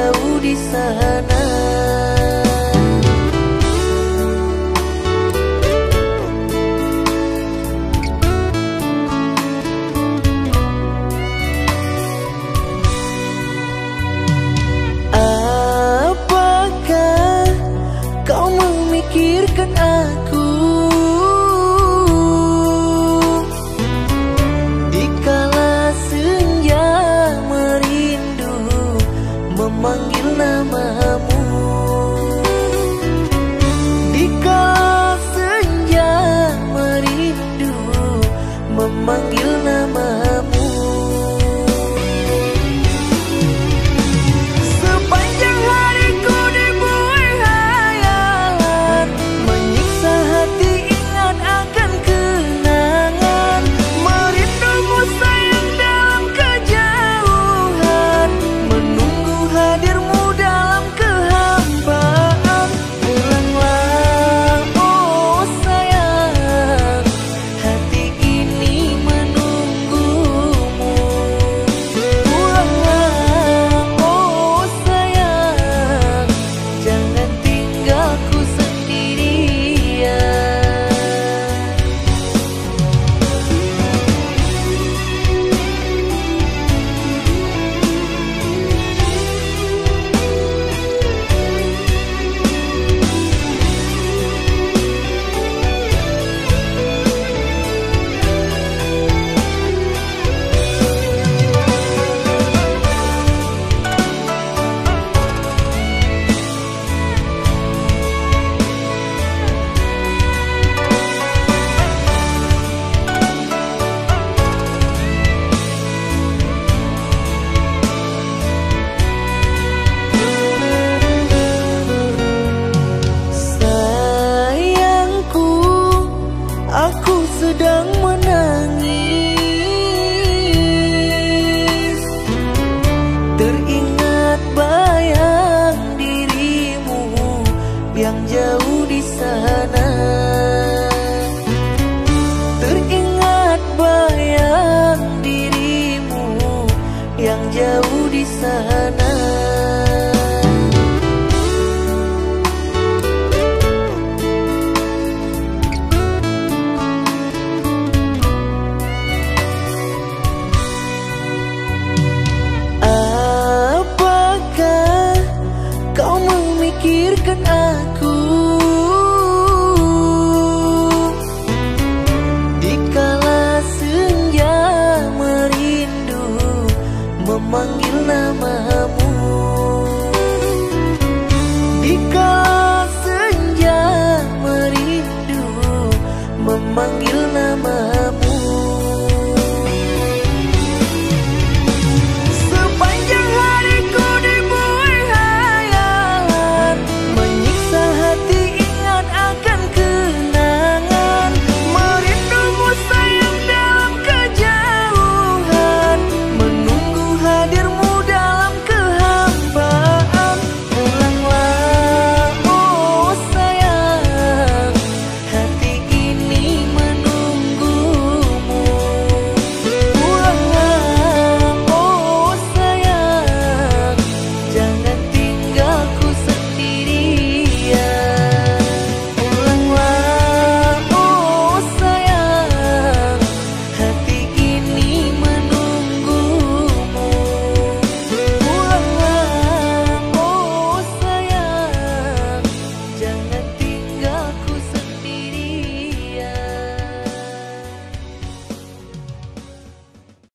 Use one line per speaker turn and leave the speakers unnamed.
jauh di sana. Apakah kau memikirkan aku? Memanggil namamu, dikala senja merindu, memanggil namamu. Sepanjang hariku dibuai hayalan, menyiksa hati ingat akan kenangan, merindumu sayang dalam kejauhan, menunggu hadirmu dalam kehampaan. Pulanglah oh sayang, hati ini menunggumu. Pulanglah oh sayang, jangan tinggalku sendirian. Aku sedang menangis, teringat bayang dirimu yang jauh di sana. Teringat bayang dirimu yang jauh di sana.